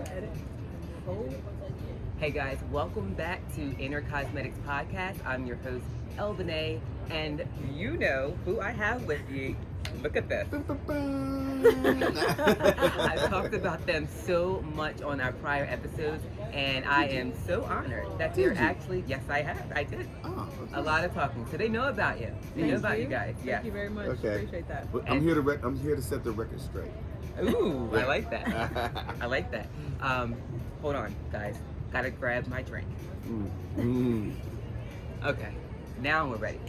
Edit. Oh, Hey guys, welcome back to Inner Cosmetics Podcast. I'm your host, Elvene, and you know who I have with me. Look at this. I've talked about them so much on our prior episodes, and I am so honored that they're Did you? actually, yes, I have. I did. Oh, A okay. lot of talking. So they know about you. They know thank about you guys. Thank Yeah. you very much. Okay. Appreciate that. But I'm here to I'm here to set the record straight. Ooh, I like that. I like that. Hold on, guys. Gotta grab my drink. Okay, now we're ready.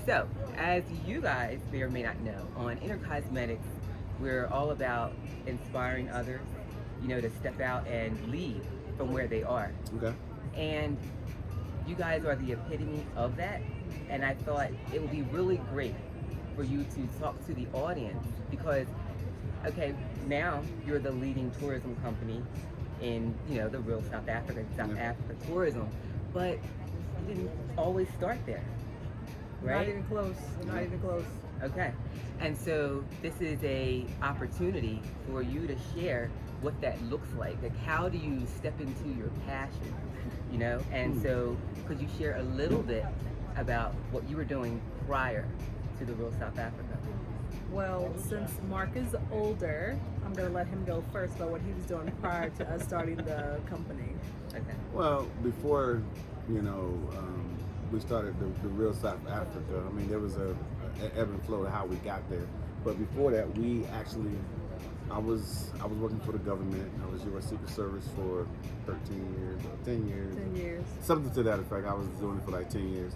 So, as you guys may or may not know, on Inner Cosmetics, we're all about inspiring others, to step out and lead from where they are. Okay. And you guys are the epitome of that. And I thought it would be really great for you to talk to the audience because, okay, now you're the leading tourism company in, the real South Africa tourism. But you didn't always start there, right? Not even close. Not even close. Okay. And so this is a opportunity for you to share what that looks like. Like how do you step into your passion? And so could you share a little bit about what you were doing prior to the real South Africa? Well, since Mark is older, I'm going to let him go first about what he was doing prior to us starting the company. Okay. Well, before we started the real South Africa, I mean there was a ebb and flow to how we got there. But before that, I was working for the government. I was U.S. Secret Service for 13 years or 10 years. 10 years. Something to that effect. I was doing it for like 10 years.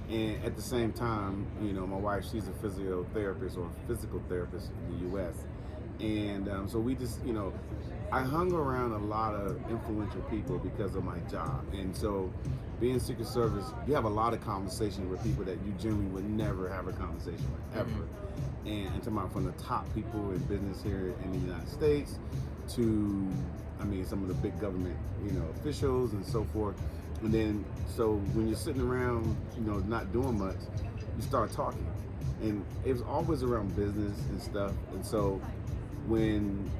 And at the same time, my wife, she's a physiotherapist or a physical therapist in the U.S. And so we just, I hung around a lot of influential people because of my job. And so being Secret Service, you have a lot of conversations with people that you generally would never have a conversation with, ever. And I'm talking about from the top people in business here in the United States to, some of the big government, officials and so forth. And then, so when you're sitting around, not doing much, you start talking. And it was always around business and stuff. And so when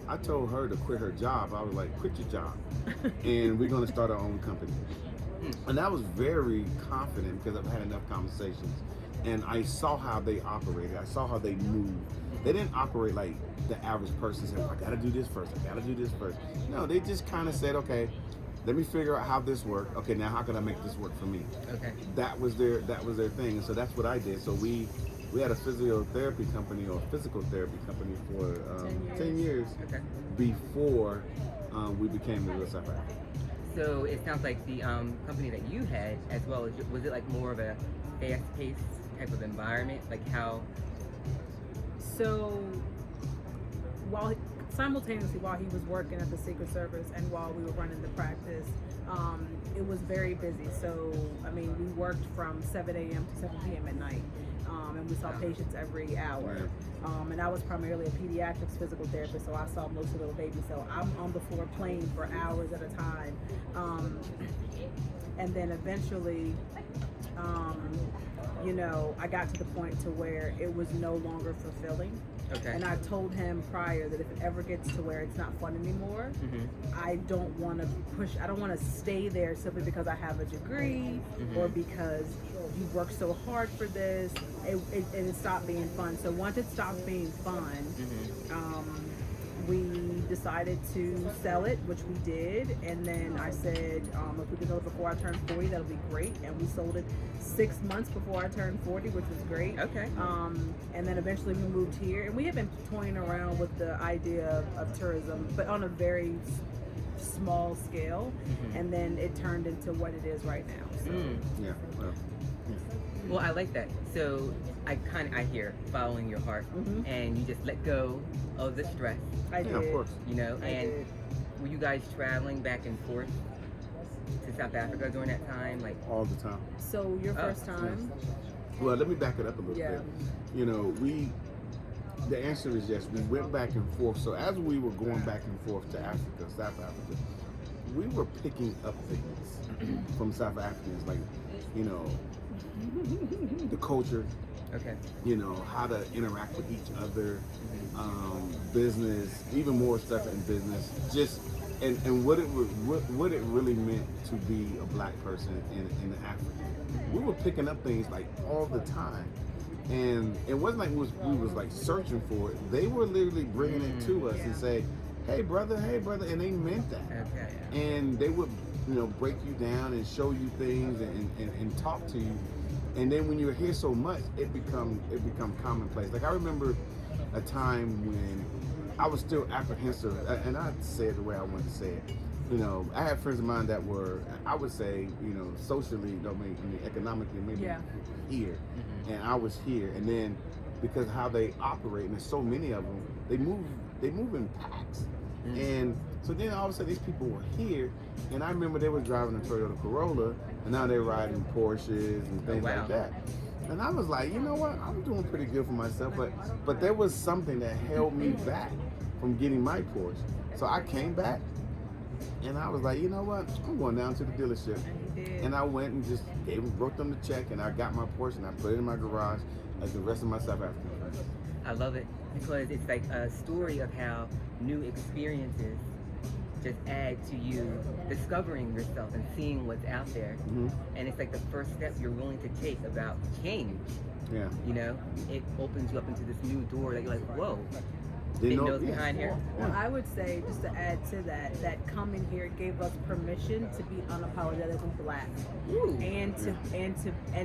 I told her to quit her job, I was like, quit your job. And we're going to start our own company. And I was very confident because I've had enough conversations. And I saw how they operated. I saw how they moved. They didn't operate like the average person said, I got to do this first. I got to do this first. No, they just kind of said, okay, let me figure out how this works. Okay, now how can I make this work for me? Okay. That was their thing. And so that's what I did. So we had a physiotherapy company or physical therapy company for 10 years Okay. before we became the real South Africa. So it sounds like the company that you had, as well as was it like more of a fast-paced type of environment? Like how? So simultaneously while he was working at the Secret Service and while we were running the practice, it was very busy. So, we worked from 7 a.m. to 7 p.m. at night. And we saw patients every hour. And I was primarily a pediatrics physical therapist, so I saw most of little babies. So I'm on the floor playing for hours at a time. And then eventually, I got to the point to where it was no longer fulfilling. Okay. And I told him prior that if it ever gets to where it's not fun anymore, I don't want to stay there simply because I have a degree or because you worked so hard for this. It stopped being fun. So once it stopped being fun, we decided to sell it, which we did. And then I said, if we can sell it before I turn 40, that'll be great. And we sold it 6 months before I turned 40, which was great. Okay. And then eventually we moved here. And we had been toying around with the idea of tourism, but on a very small scale. And then it turned into what it is right now. So. Yeah. Well, I like that. So I hear following your heart, and you just let go of the stress. I did. Yeah, of course. I And did. were you guys traveling back and forth to South Africa during that time? Like, All the time. So your first time? Well, let me back it up a little Yeah. bit. The answer is yes. We went back and forth. So as we were going back and forth to Africa, South Africa, we were picking up things from South Africans, like, the culture, okay. How to interact with each other, business, even more stuff in business, just and what what it really meant to be a black person in Africa. We were picking up things like all the time, and it wasn't like we was like searching for it. They were literally bringing it to us and say, hey brother, and they meant that. Okay. And they would, break you down and show you things and talk to you. And then when you're here so much, it become commonplace. Like I remember a time when I was still apprehensive, and I say it the way I want to say it. I had friends of mine that were, I would say, socially, economically, maybe here, and I was here. And then because of how they operate, and there's so many of them, they move in packs. And so then all of a sudden these people were here, and I remember they were driving a Toyota Corolla, and now they're riding Porsches and things like that. And I was like, you know what? I'm doing pretty good for myself, but there was something that held me back from getting my Porsche. So I came back, and I was like, you know what? I'm going down to the dealership. And I went and just wrote them the check, and I got my Porsche, and I put it in my garage like the rest of my South African friends. I love it because it's like a story of how new experiences just add to you discovering yourself and seeing what's out there. And it's like the first step you're willing to take about change. Yeah. It opens you up into this new door that you're like, whoa. Didn't know behind here. Well, I would say, just to add to that coming here gave us permission to be unapologetically black, and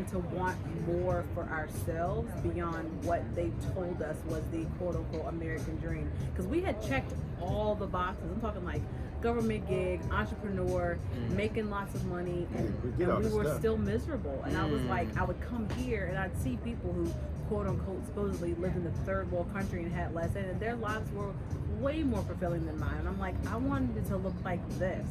to want more for ourselves beyond what they told us was the quote unquote American dream. Because we had checked all the boxes. I'm talking like government gig, entrepreneur, making lots of money, and we were still miserable. And I was like, I would come here and I'd see people who quote unquote supposedly lived in the third world country and had less, and their lives were way more fulfilling than mine. And I'm like, I wanted it to look like this,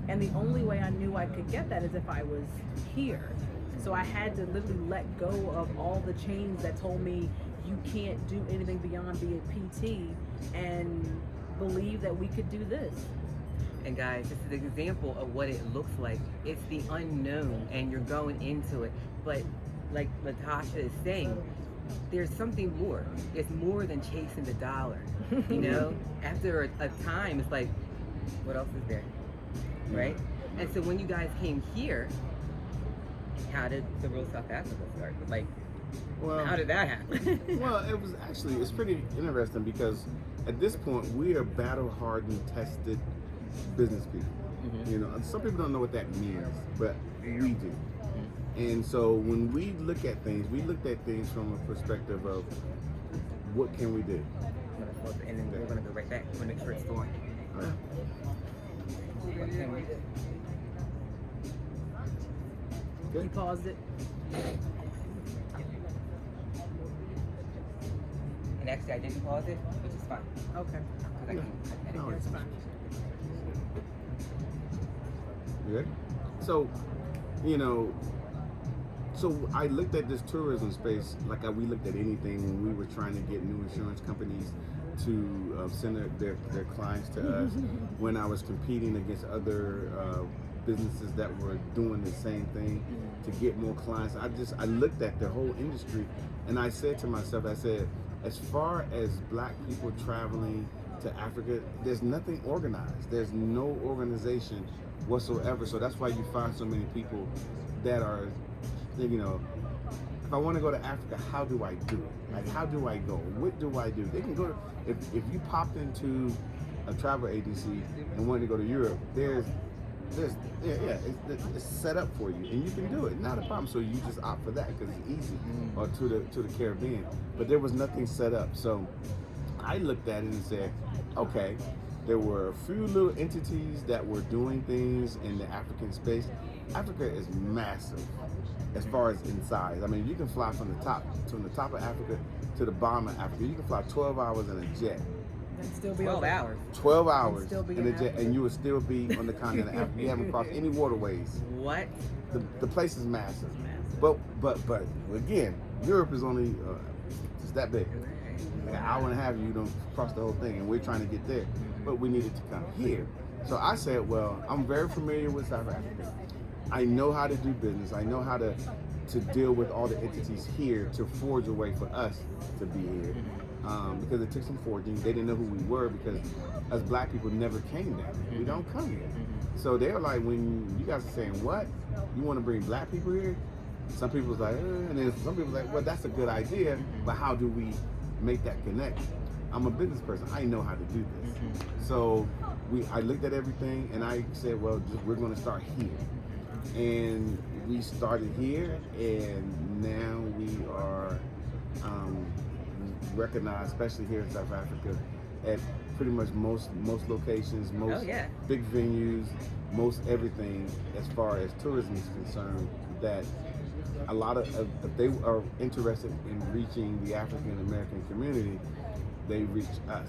and the only way I knew I could get that is if I was here. So I had to literally let go of all the chains that told me you can't do anything beyond be a PT, and believe that we could do this. And guys, this is an example of what it looks like. It's the unknown, and you're going into it. But like Latasha is saying, there's something more. It's more than chasing the dollar. After a time, it's like, what else is there, right? And so when you guys came here, how did the real South Africa start? Like, how did that happen? Well, it's pretty interesting because at this point we are battle-hardened, tested business people. Some people don't know what that means, but we do. And so when we look at things, we looked at things from a perspective of what can we do? And then we're going to go right back. We're going to make sure it's going. What can we do? Okay. You paused it. And actually, I didn't pause it, which is fine. Okay. Because I can That's fine. Good. So, so I looked at this tourism space like we looked at anything when we were trying to get new insurance companies to send their clients to us. When I was competing against other businesses that were doing the same thing to get more clients, I looked at the whole industry, and I said to myself, as far as black people traveling to Africa, there's nothing organized. There's no organization whatsoever. So that's why you find so many people that are, if I want to go to Africa, how do I do it? Like, how do I go? What do I do? They can go to, if you popped into a travel agency and wanted to go to Europe, it's set up for you, and you can do it, not a problem. So you just opt for that because it's easy, or to the Caribbean. But there was nothing set up. So I looked at it and said, okay, there were a few little entities that were doing things in the African space. Africa is massive as far as in size. I mean, you can fly from the top of Africa to the bottom of Africa. You can fly 12 hours in a jet. And still be 12 over. hours. 12 hours still be in a in jet, Africa. and you would still be on the continent of Africa. You haven't crossed any waterways. What? The place is massive. Massive. But again, Europe is only it's that big. Like an hour and a half, you don't cross the whole thing, and we're trying to get there. But we needed to come here. So I said, well, I'm very familiar with South Africa. I know how to do business. I know how to to deal with all the entities here to forge a way for us to be here. Because it took some forging. They didn't know who we were because us black people never came down. We don't come here. So they're like, when you guys are saying, what? You want to bring black people here? Some people was like, and then some people was like, well, that's a good idea, but how do we make that connect? I'm a business person. I know how to do this. So I looked at everything and I said, well, we're going to start here. And we started here, and now we are recognized, especially here in South Africa, at pretty much most locations, most big venues, most everything as far as tourism is concerned. That a lot of if they are interested in reaching the African American community, they reach us.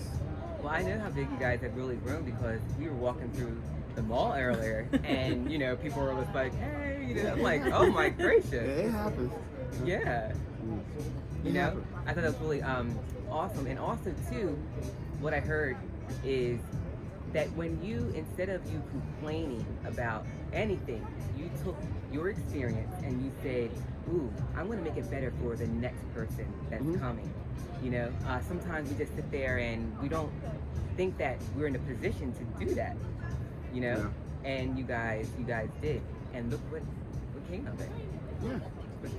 Well, I know how big you guys have really grown because we were walking through the mall earlier, and people were just like, "Hey," I'm like, "Oh my gracious!" It happens. Yeah. I thought that was really awesome, and also too, what I heard is that when instead of you complaining about anything, you took your experience and you said, "Ooh, I'm going to make it better for the next person that's coming." Sometimes we just sit there and we don't think that we're in a position to do that. And you guys did, and look what came of it. Yeah.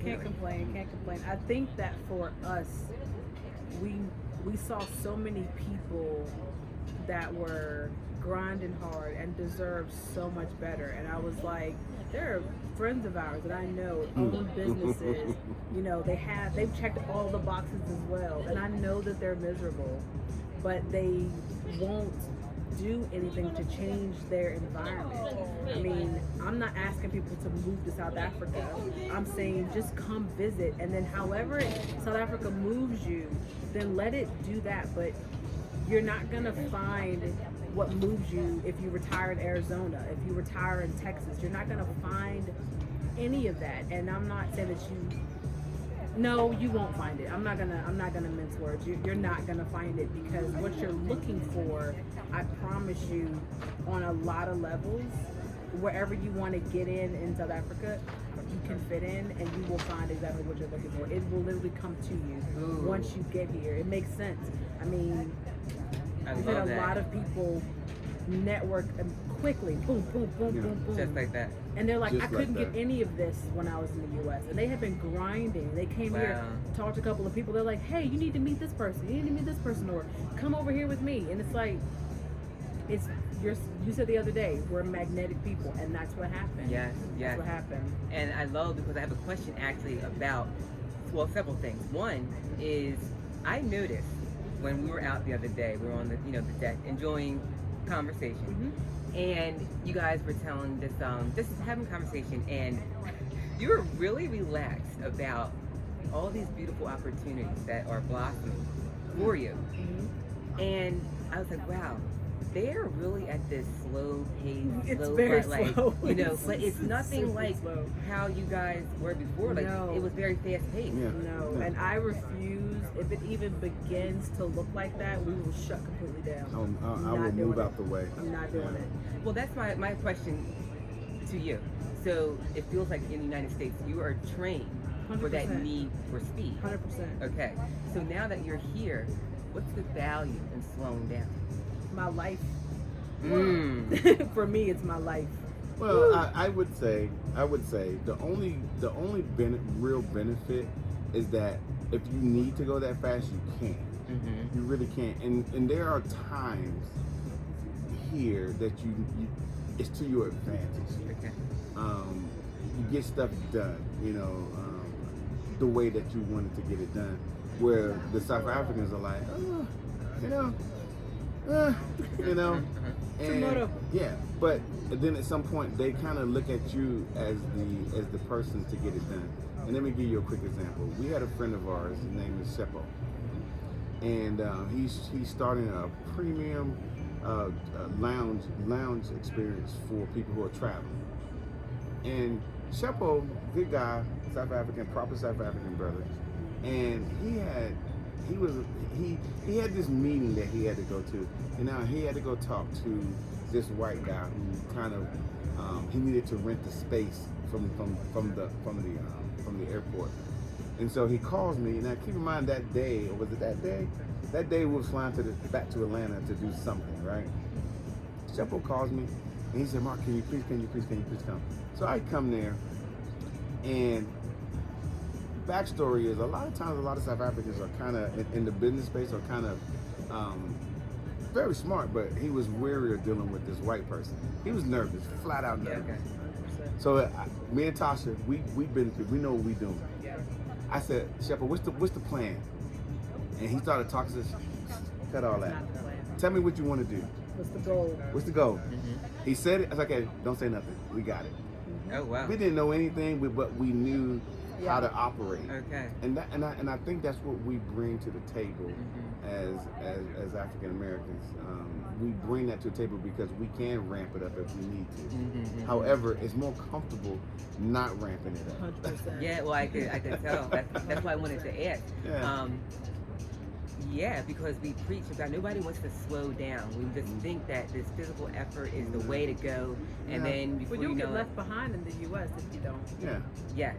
Can't complain. I think that for us, we saw so many people that were grinding hard and deserved so much better, and I was like, there are friends of ours that I know own businesses. They've checked all the boxes as well, and I know that they're miserable, but they won't do anything to change their environment. I mean, I'm not asking people to move to South Africa. I'm saying just come visit, and then however South Africa moves you, then let it do that. But you're not gonna find what moves you if you retire in Arizona, if you retire in Texas. You're not gonna find any of that. And I'm not saying that no, you won't find it. I'm not gonna mince words. You're not gonna find it, because what you're looking for, I promise you, on a lot of levels, wherever you want to get in South Africa, you can fit in, and you will find exactly what you're looking for. It will literally come to you once you get here. It makes sense. I mean, we've had a lot of people network quickly, boom, boom, boom, boom, boom, just like that. And they're like, I couldn't get any of this when I was in the U.S. And they have been grinding. They came here, talked to a couple of people. They're like, hey, you need to meet this person. You need to meet this person, or come over here with me. And it's like, you said the other day, we're magnetic people, and that's what happened. Yes. That's what happened. And I love, because I have a question actually about, several things. One is, I noticed when we were out the other day, we were on the deck enjoying conversation, and you guys were telling this, just having conversation, and you were really relaxed about all these beautiful opportunities that are blossoming for you. And I was like, wow, they're really at this slow pace. It's very slow. But it's nothing like slow. How you guys were before. Like, it was very fast paced. And I refuse. If it even begins to look like that, we will shut completely down. I will move out the way. I'm not doing it. Well, that's my question to you. So it feels like in the United States, you are trained 100%. For that need for speed. 100%. Okay. So now that you're here, what's the value in slowing down? My life. For me, it's my life. Well, I would say the only real benefit is that if you need to go that fast, you can. You really can. And there are times here that you it's to your advantage. Okay. You get stuff done, the way that you wanted to get it done. Where the South Africans are like, and yeah, but then at some point they kind of look at you as the person to get it done. And let me give you a quick example. We had a friend of ours, his name is Seppo, and he's starting a premium lounge experience for people who are traveling. And Seppo, good guy, South African, proper South African brother, and he had this meeting that he had to go to, and now he had to go talk to this white guy who kind of he needed to rent the space from the airport. And so he calls me. Now keep in mind that day, or was it that day? That day we was flying back to Atlanta to do something, right? Shepo calls me and he said, Mark, can you please come? So I come there, and backstory is a lot of times a lot of South Africans are kind of in the business space are kind of very smart, but he was wary of dealing with this white person. He was nervous, flat out nervous. Okay. So me and Tasha, we know what we doing. Yeah. I said, Shepherd, what's the plan? And he started talking to us. Cut all that. Not the plan. Tell me what you want to do. What's the goal? What's the goal? Mm-hmm. He said it. I was like, okay, don't say nothing. We got it. Oh wow. We didn't know anything, but we knew Yeah. how to operate. Okay. And I think that's what we bring to the table Mm-hmm. as African Americans. We bring that to the table because we can ramp it up if we need to. Mm-hmm. However, it's more comfortable not ramping it up. 100%. Yeah, well, I could tell. That's why I wanted to ask. Yeah. Yeah, because we preach about nobody wants to slow down. We just think that this physical effort is the way to go, and Yeah. then before Well, you'll you get know it, left behind in the U.S. if you don't. Yeah.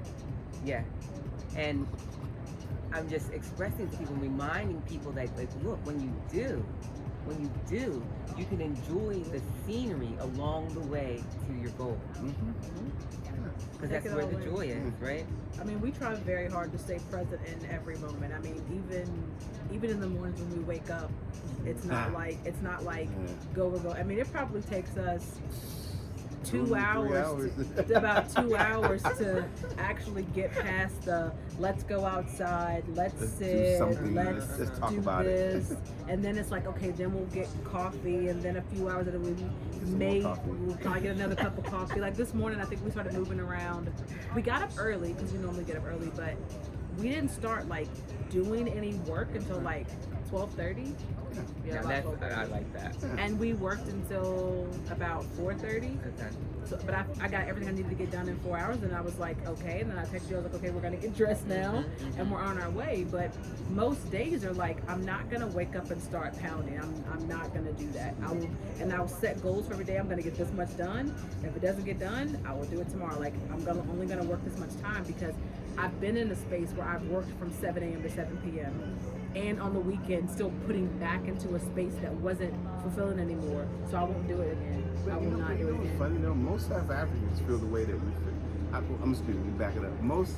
yeah, and I'm just expressing to people, reminding people that, like, look, when you do, you can enjoy the scenery along the way to your goal, because Take that's it where all the in. joy is, right? I mean, we try very hard to stay present in every moment. I mean, even in the mornings when we wake up, it's not like go. I mean, it probably takes us 2 3 hours, about 2 hours to actually get past the let's go outside, let's do sit, something, let's let's talk do about it. this, and then it's like, okay, then we'll get coffee, and then a few hours later some we'll more coffee. probably get another cup of coffee. Like this morning, I think we started moving around. We got up early because we normally get up early, but we didn't start like doing any work until like 12:30. Yeah, Now about that's 12:30. I like that. And we worked until about 4:30. Okay. So, but I got everything I needed to get done in 4 hours, and I was like, okay. And then I texted you, I was like, okay, we're gonna get dressed now, and we're on our way. But most days are like, I'm not gonna wake up and start pounding. I'm not gonna do that. I'll set goals for every day. I'm gonna get this much done. If it doesn't get done, I will do it tomorrow. Like only gonna work this much time because I've been in a space where I've worked from 7 a.m. to 7 p.m. and on the weekend still putting back into a space that wasn't fulfilling anymore. So I won't do it again. I will not do it again. Funny though, most South Africans feel the way that we feel. I'm speaking. We back it up. Most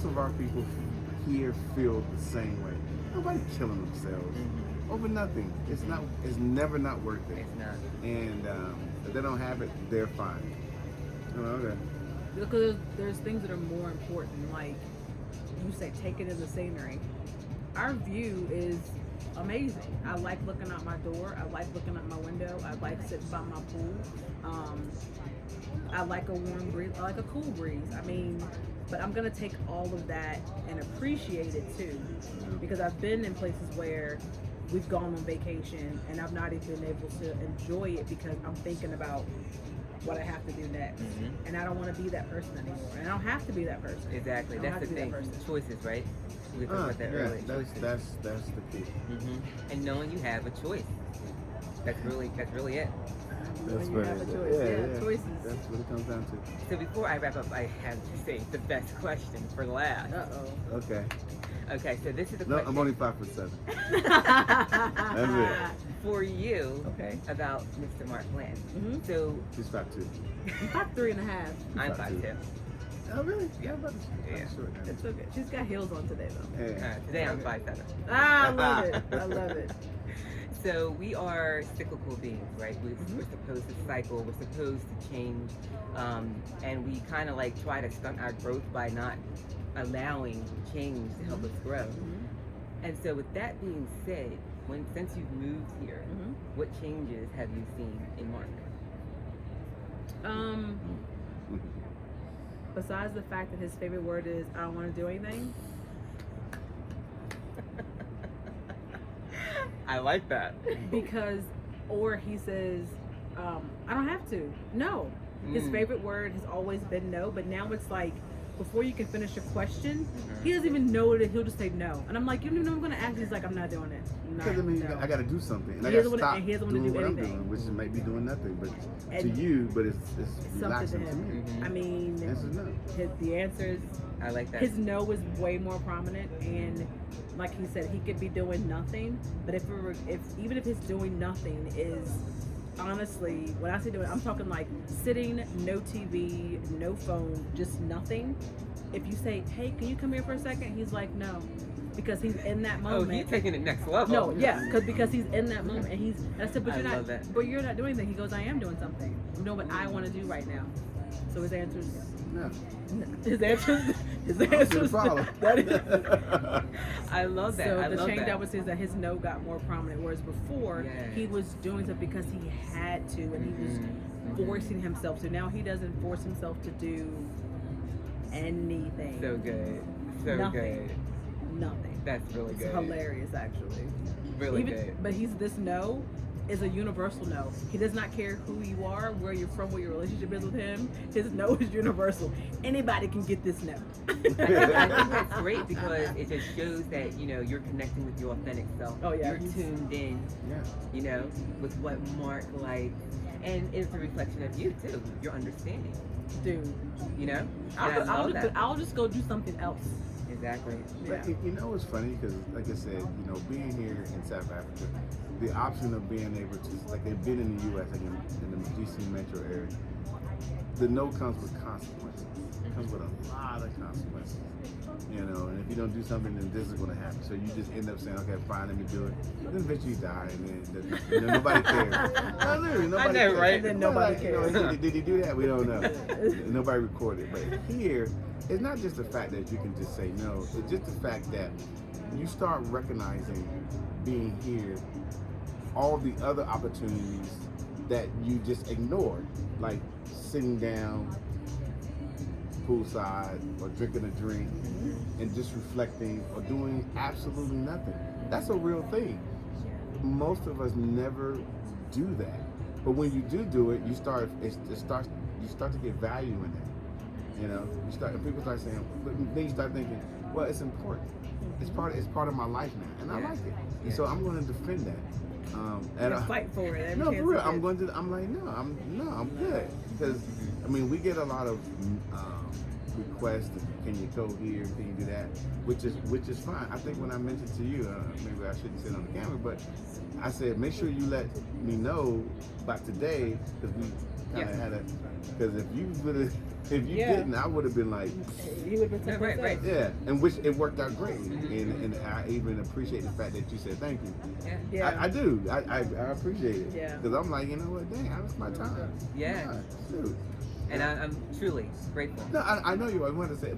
of our people here feel the same way. Nobody killing themselves over nothing. It's never not worth it. It's not. And if they don't have it, they're fine. Oh, okay. Because there's things that are more important, like you say, taking in the scenery. Our view is amazing. I like looking out my door. I like looking out my window. I like sitting by my pool. I like a warm breeze. I like a cool breeze. I mean, but I'm gonna take all of that and appreciate it too, because I've been in places where we've gone on vacation and I've not even been able to enjoy it because I'm thinking about what I have to do next, and I don't want to be that person anymore. And I don't have to be that person. Exactly. I don't That's the have to be thing. that person. Choices, right? We talked about that Yeah, earlier. that's Choices. the key. And knowing you have a choice. That's really it. That's you what have it a is. choice. Yeah, choices. That's what it comes down to. So before I wrap up, I have to say the best question for last. Uh-oh. Okay. Okay, so this is the No, question I'm only 5'7". That's for you Okay. about Mr. Mark Land. Mm-hmm. So She's 5'2". I'm 3.5. I'm 5'2". 5'2". Oh really? Yeah. Yeah. Yeah. Short. It's okay. She's got heels on today, though. Yeah. Today I'm 5'7". Ah, I love it. I love it. So we are cyclical beings, right? We're Mm-hmm. supposed to cycle. We're supposed to change, and we kind of like try to stunt our growth by not allowing change to help us grow. Mm-hmm. And so, with that being said, since you've moved here, Mm-hmm. what changes have you seen in Mark? Besides the fact that his favorite word is I don't want to do anything. I like that. Because, or he says, I don't have to. No. His favorite word has always been no, but now it's like before you can finish your question, he doesn't even know it. He'll just say no, and I'm like, you don't even know I'm gonna ask. He's like, I'm not doing it. Because I mean, No. I got to do something, and He I got doesn't to wanna- stop and he doesn't wanna doing do what I'm anything. doing, which is maybe doing nothing, but to And you, but it's something to relaxing to him. me. I mean, This is no. the answer is I like that. his no is way more prominent, and like he said, he could be doing nothing. But if even if his doing nothing is honestly, when I say doing, I'm talking like sitting, no TV, no phone, just nothing. If you say, "Hey, can you come here for a second?" He's like, "No," because he's in that Oh, moment. he's taking it next level. No, yeah, because he's in that moment, and he's. And I said, "But I you're love not. that. But you're not doing anything." He goes, "I am doing something. I'm doing what I want to do right now." So his answer is No. his answer. His I don't see answer the is problem. that is. I love that. So I the love change that. I would say is that his no got more prominent, whereas before Yeah. he was doing it because he had to, and he was forcing himself to. Now he doesn't force himself to do anything. So good. So Nothing. good. Nothing. That's really It's good. hilarious, actually. Really good. But this no is a universal no. He does not care who you are, where you're from, what your relationship is with him. His no is universal. Anybody can get this no. I think that's great because it just shows that, you know, you're connecting with your authentic self. Oh, yeah. You're tuned in, Yeah. you know, with what Mark likes. And it's a reflection of you too. Your understanding, Dude, you know? I'll just go do something else. Exactly. But you know what's funny? Because like I said, you know, being here in South Africa, the option of being able to, like they've been in the U.S., like in the DC metro area, the no comes with consequences. It comes with a lot of consequences. You know, and if you don't do something, then this is going to happen. So you just end up saying, okay, fine, let me do it. Then eventually you die, and then you know, nobody cares. No, literally, nobody I know, cares. right? And then nobody You know, cares. did he do that? We don't know. Nobody recorded. But here, it's not just the fact that you can just say no. It's just the fact that you start recognizing being here all the other opportunities that you just ignored, like sitting down poolside or drinking a drink and just reflecting or doing absolutely nothing. That's a real thing. Most of us never do that. But when you do it, you start to get value in it. You know, people start saying, but then you start thinking, well, it's important. It's part of my life now, and I like it. And so I'm going to defend that. And fight for it. No, for real. I'm like, I'm good. Because, I mean, we get a lot of requests, can you go here, can you do that, which is fine. I think when I mentioned to you, maybe I shouldn't say it on the camera, but I said, make sure you let me know by today, because we kind of had because if you didn't, I would have been like, You would have been Right. yeah, and which it worked out great, and I even appreciate the fact that you said thank you. Yeah. Yeah. I do. I appreciate it. Yeah. Because I'm like, you know what? Dang, that was my time. Yeah. God, shoot. And I'm truly grateful. No, I know you. I want to say,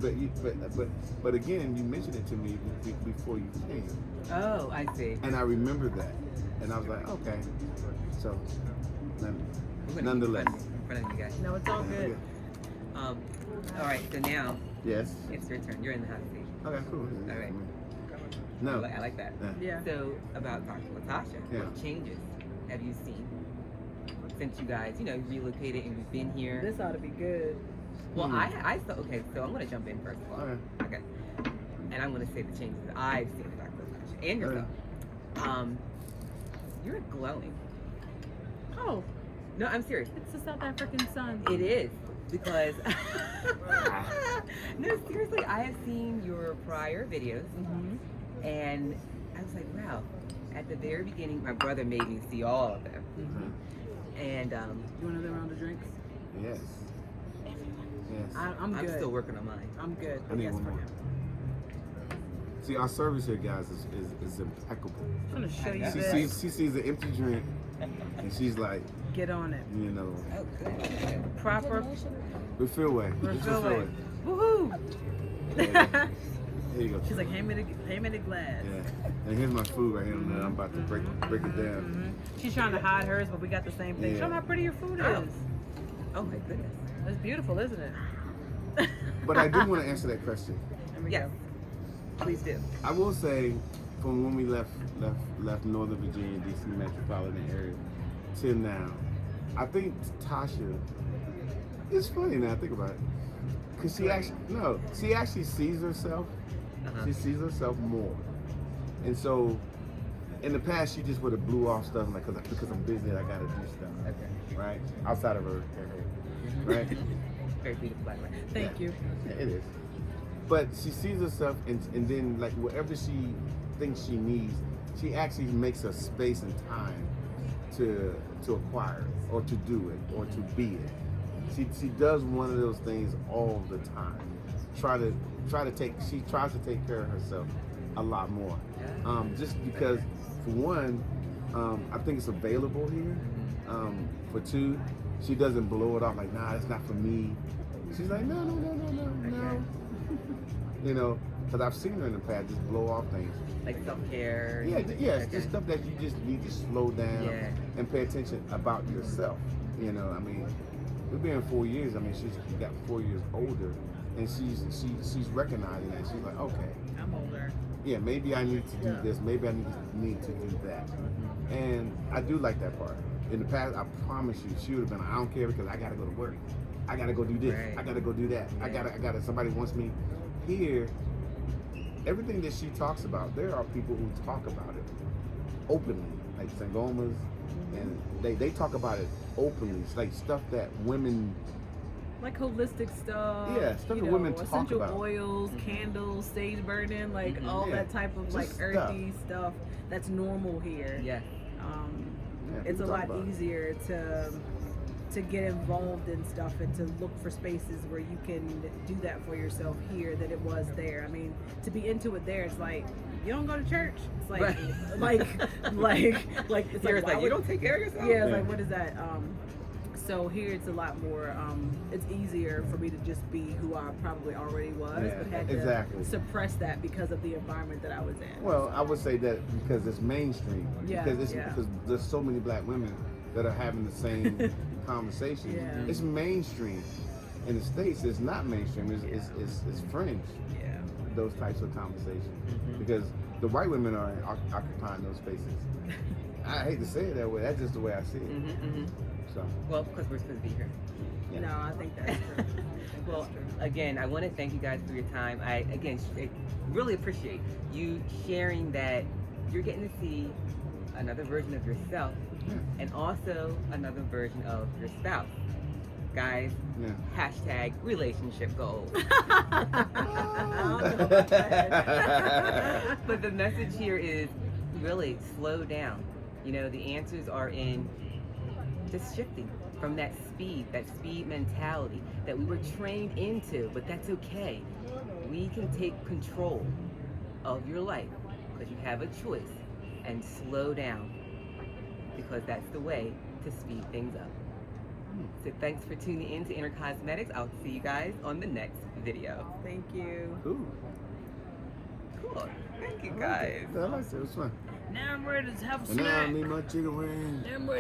but again, you mentioned it to me before you came, Oh, I see. and I remember that, and I was like, okay. So, We're gonna nonetheless, keep in front of you guys. No, it's all good. All right. So now yes. it's your turn. You're in the hot seat. Okay, cool. All right. No. I like that. Yeah. Yeah. So about Dr. Latasha, Yeah. what changes have you seen since you guys, you know, relocated and you've been here? This ought to be good. Well, I thought, okay, so I'm going to jump in first of all. Okay. Okay. And I'm going to say the changes that I've seen with Dr. Latasha and yourself. You're glowing. Oh, No, I'm serious. it's the South African sun. It is. Because, no, seriously, I have seen your prior videos Mm-hmm. and I was like, wow. At the very beginning, my brother made me see all of them. Mm-hmm. And You want another round of drinks? Yes. Yes. I'm good. I'm still working on mine. I'm good. I need Yes, one for more. him. See, our service here, guys, is impeccable. I'm gonna show you I She know. this. sees an empty drink, and she's like, Get on it. you know, Oh, good. Proper refill way. Just refill refill way. Woohoo! Yeah. There you go. She's like, hand me the glass. Yeah. And here's my food right here. And I'm about to break it down. Mhm. She's trying to hide hers, but we got the same thing. Yeah. Show them how pretty your food Oh. is. Oh my goodness. It's beautiful, isn't it? But I do want to answer that question. There we Yes. go. Please do. I will say, from when we left Northern Virginia, DC metropolitan area, till now, I think Tasha. It's funny now. Think about it, because she actually sees herself. Uh-huh. She sees herself more, and so in the past she just would have blew off stuff like because I'm busy and I gotta do stuff, Okay. right? Outside of her right? Very beautiful, by the way. Thank you. Yeah, it is. But she sees herself, and then like whatever she thinks she needs, she actually makes a space and time to acquire it, or to do it, or to be it. She does one of those things all the time. She tries to take care of herself a lot more. Just because, for one, I think it's available here. For two, she doesn't blow it off like, nah, it's not for me. She's like, no. Okay. You know, because I've seen her in the past just blow off things. Like self-care. Yeah, it's Okay. just stuff that you just need to slow down Yeah. and pay attention about yourself. You know, I mean, we've been 4 years. I mean, she's got 4 years older, and she's recognizing that. She's like, okay, I'm older. yeah, maybe I need to do Yeah. this. Maybe I need to do that. And I do like that part. In the past, I promise you, she would have been like, I don't care because I gotta go to work. I gotta go do this. Right. I gotta go do that. I Yeah. gotta. Somebody wants me. Here, everything that she talks about, there are people who talk about it openly, like Sangomas, and they talk about it openly. It's like stuff that women. Like holistic stuff. Yeah, stuff you that know, women talk essential about. oils, candles, sage burning, like Mhm. all Yeah, that type of just like stuff. earthy stuff that's normal here. Yeah. Yeah, It's a people talk lot about it. easier to get involved in stuff and to look for spaces where you can do that for yourself here than it was there. I mean, to be into it there, it's like you don't go to church. It's like Right. like it's Here like, it's why like, you would- don't take care of yourself? Yeah, it's Yeah. like what is that? So here it's a lot more. It's easier for me to just be who I probably already was, Yeah, but had exactly. to suppress that because of the environment that I was in. Well, I would say that because it's mainstream. Yeah, Because yeah. because there's so many black women that are having the same conversation. Yeah. It's mainstream. In the States, it's not mainstream. It's fringe. Yeah. Those types of conversations Mhm. because the white women are occupying those spaces. I hate to say it that way. That's just the way I see it. Mm-hmm. So Well, because we're supposed to be here. yeah. No, I think that's true. Well, That's true. again, I want to thank you guys for your time. I really appreciate you sharing that you're getting to see another version of yourself Yeah. and also another version of your spouse. Guys, Yeah. hashtag relationship goals. I don't know about that. But the message here is really slow down. You know, the answers are in just shifting from that speed mentality that we were trained into, but that's okay. We can take control of your life because you have a choice and slow down because that's the way to speed things up. So thanks for tuning in to Inner Cosmetics. I'll see you guys on the next video. Thank you. Ooh. Cool. Thank you I like guys. it. I like it. It was fun. Now I'm ready to have a And now I snack. need my chicken wings. Now I'm ready